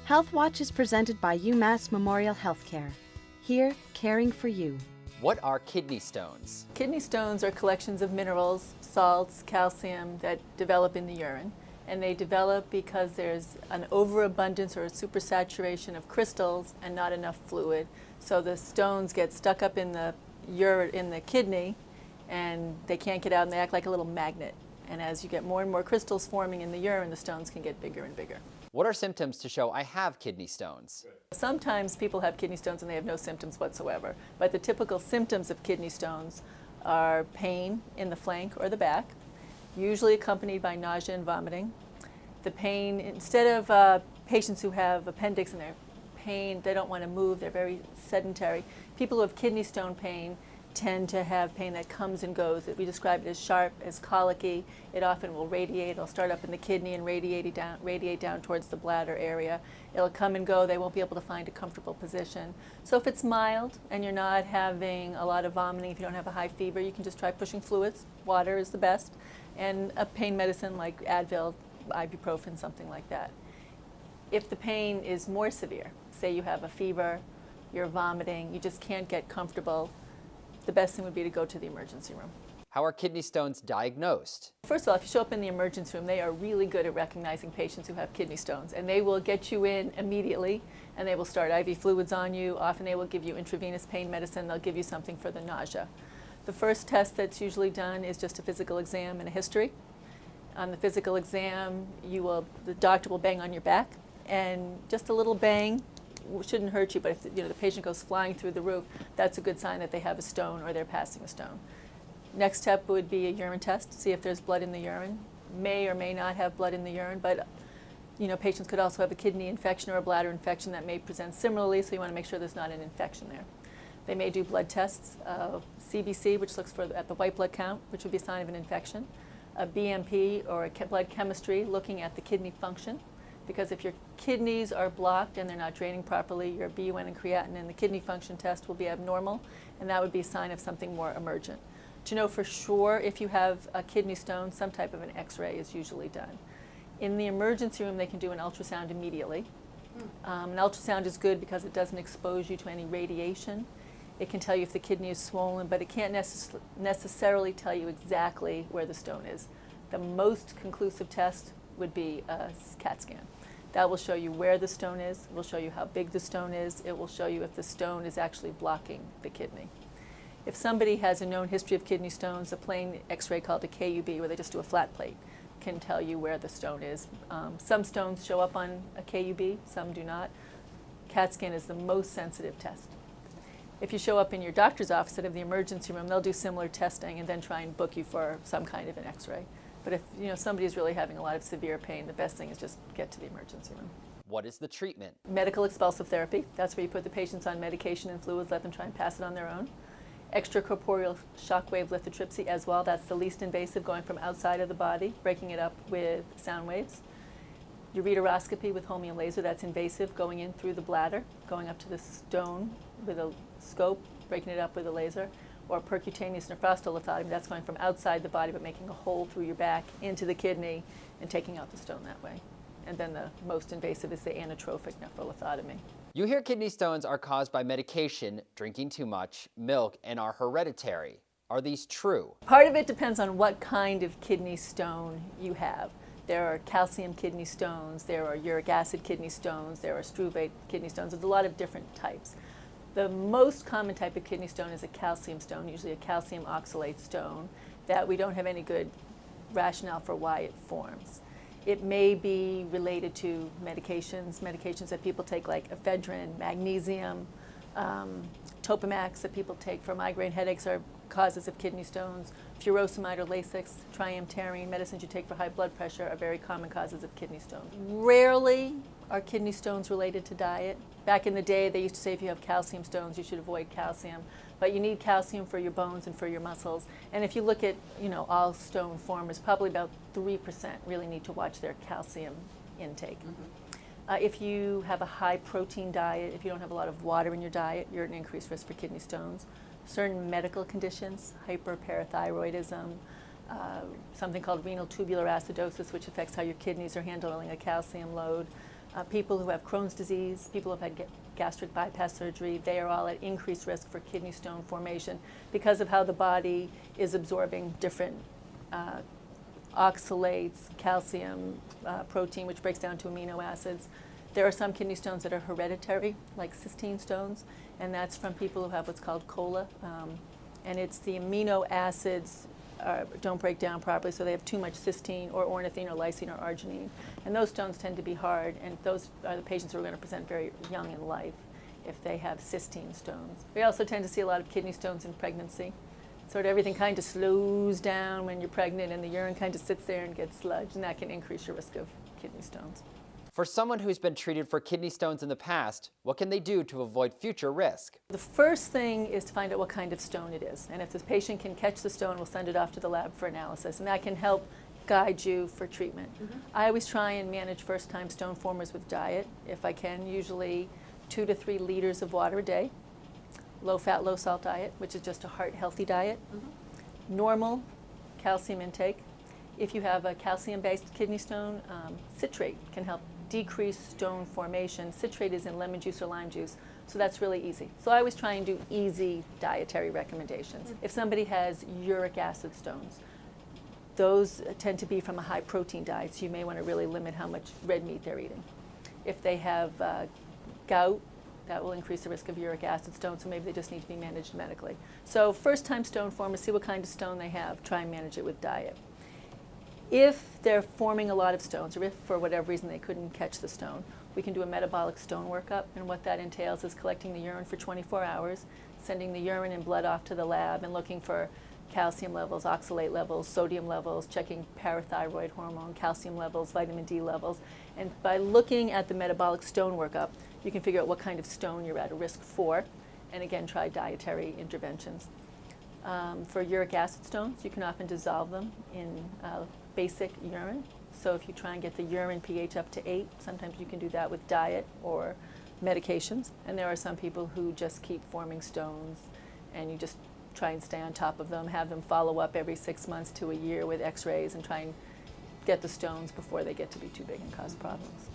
Health Watch is presented by UMass Memorial Healthcare. Here, caring for you. What are kidney stones? Kidney stones are collections of minerals, salts, calcium that develop in the urine. And they develop because there's an overabundance or a supersaturation of crystals and not enough fluid. So the stones get stuck up in the kidney and they can't get out, and they act like a little magnet. And as you get more and more crystals forming in the urine, the stones can get bigger and bigger. What are symptoms to show I have kidney stones? Sometimes people have kidney stones and they have no symptoms whatsoever. But the typical symptoms of kidney stones are pain in the flank or the back, usually accompanied by nausea and vomiting. The pain, instead of patients who have appendix in their pain, they don't want to move, they're very sedentary. People who have kidney stone pain tend to have pain that comes and goes. We describe it as sharp, as colicky. It often will radiate. It'll start up in the kidney and radiate down towards the bladder area. It'll come and go. They won't be able to find a comfortable position. So if it's mild and you're not having a lot of vomiting, if you don't have a high fever, you can just try pushing fluids. Water is the best. And a pain medicine like Advil, ibuprofen, something like that. If the pain is more severe, say you have a fever, you're vomiting, you just can't get comfortable, the best thing would be to go to the emergency room. How are kidney stones diagnosed? First of all, if you show up in the emergency room, they are really good at recognizing patients who have kidney stones, and they will get you in immediately, and they will start IV fluids on you. Often they will give you intravenous pain medicine. They'll give you something for the nausea. The first test that's usually done is just a physical exam and a history. On the physical exam, the doctor will bang on your back, and just a little bang shouldn't hurt you, but if the patient goes flying through the roof, that's a good sign that they have a stone or they're passing a stone. Next step would be a urine test to see if there's blood in the urine. May or may not have blood in the urine, but patients could also have a kidney infection or a bladder infection that may present similarly, so you want to make sure there's not an infection there. They may do blood tests, CBC, which looks at the white blood count, which would be a sign of an infection, a BMP or a blood chemistry looking at the kidney function. Because if your kidneys are blocked and they're not draining properly, your BUN and creatinine and the kidney function test will be abnormal, and that would be a sign of something more emergent. To know for sure if you have a kidney stone, some type of an X-ray is usually done. In the emergency room, they can do an ultrasound immediately. An ultrasound is good because it doesn't expose you to any radiation. It can tell you if the kidney is swollen, but it can't necessarily tell you exactly where the stone is. The most conclusive test would be a CAT scan. That will show you where the stone is, it will show you how big the stone is, it will show you if the stone is actually blocking the kidney. If somebody has a known history of kidney stones, a plain X-ray called a KUB, where they just do a flat plate, can tell you where the stone is. Some stones show up on a KUB, some do not. CAT scan is the most sensitive test. If you show up in your doctor's office out of the emergency room, they'll do similar testing and then try and book you for some kind of an X-ray. But if somebody's really having a lot of severe pain, the best thing is just get to the emergency room. What is the treatment? Medical expulsive therapy. That's where you put the patients on medication and fluids, let them try and pass it on their own. Extracorporeal shockwave lithotripsy as well. That's the least invasive, going from outside of the body, breaking it up with sound waves. Ureteroscopy with holmium laser. That's invasive, going in through the bladder, going up to the stone with a scope, breaking it up with a laser. Or percutaneous nephrostal lithotomy, that's going from outside the body but making a hole through your back into the kidney and taking out the stone that way. And then the most invasive is the anatrophic nephrolithotomy. You hear kidney stones are caused by medication, drinking too much, milk, and are hereditary. Are these true? Part of it depends on what kind of kidney stone you have. There are calcium kidney stones, there are uric acid kidney stones, there are struvate kidney stones. There's a lot of different types. The most common type of kidney stone is a calcium stone, usually a calcium oxalate stone, that we don't have any good rationale for why it forms. It may be related to medications that people take like ephedrine, magnesium, Topamax that people take for migraine headaches are causes of kidney stones. Furosemide or Lasix, triamterene, medicines you take for high blood pressure are very common causes of kidney stones. Rarely are kidney stones related to diet. Back in the day, they used to say if you have calcium stones, you should avoid calcium. But you need calcium for your bones and for your muscles. And if you look at, all stone formers, probably about 3% really need to watch their calcium intake. If you have a high protein diet, if you don't have a lot of water in your diet, you're at an increased risk for kidney stones. Certain medical conditions, hyperparathyroidism, something called renal tubular acidosis, which affects how your kidneys are handling a calcium load, People who have Crohn's disease, people who have had gastric bypass surgery, they are all at increased risk for kidney stone formation because of how the body is absorbing different oxalates, calcium, protein, which breaks down to amino acids. There are some kidney stones that are hereditary, like cystine stones, and that's from people who have what's called COLA, and it's the amino acids don't break down properly, so they have too much cysteine or ornithine or lysine or arginine. And those stones tend to be hard, and those are the patients who are going to present very young in life if they have cystine stones. We also tend to see a lot of kidney stones in pregnancy. Sort of everything kind of slows down when you're pregnant, and the urine kind of sits there and gets sludged, and that can increase your risk of kidney stones. For someone who's been treated for kidney stones in the past, what can they do to avoid future risk? The first thing is to find out what kind of stone it is. And if this patient can catch the stone, we'll send it off to the lab for analysis. And that can help guide you for treatment. I always try and manage first-time stone formers with diet, if I can, usually 2 to 3 liters of water a day. Low-fat, low-salt diet, which is just a heart-healthy diet. Normal calcium intake. If you have a calcium-based kidney stone, citrate can help decrease stone formation. Citrate is in lemon juice or lime juice, so that's really easy. So I always try and do easy dietary recommendations. If somebody has uric acid stones, those tend to be from a high protein diet, so you may want to really limit how much red meat they're eating. If they have gout, that will increase the risk of uric acid stones, so maybe they just need to be managed medically. So first-time stone formers, see what kind of stone they have, try and manage it with diet. If they're forming a lot of stones, or if for whatever reason they couldn't catch the stone, we can do a metabolic stone workup, and what that entails is collecting the urine for 24 hours, sending the urine and blood off to the lab, and looking for calcium levels, oxalate levels, sodium levels, checking parathyroid hormone, calcium levels, vitamin D levels. And by looking at the metabolic stone workup, you can figure out what kind of stone you're at a risk for, and again, try dietary interventions. For uric acid stones, you can often dissolve them in basic urine. So if you try and get the urine pH up to 8, sometimes you can do that with diet or medications. And there are some people who just keep forming stones, and you just try and stay on top of them, have them follow up every 6 months to a year with x-rays, and try and get the stones before they get to be too big and cause problems.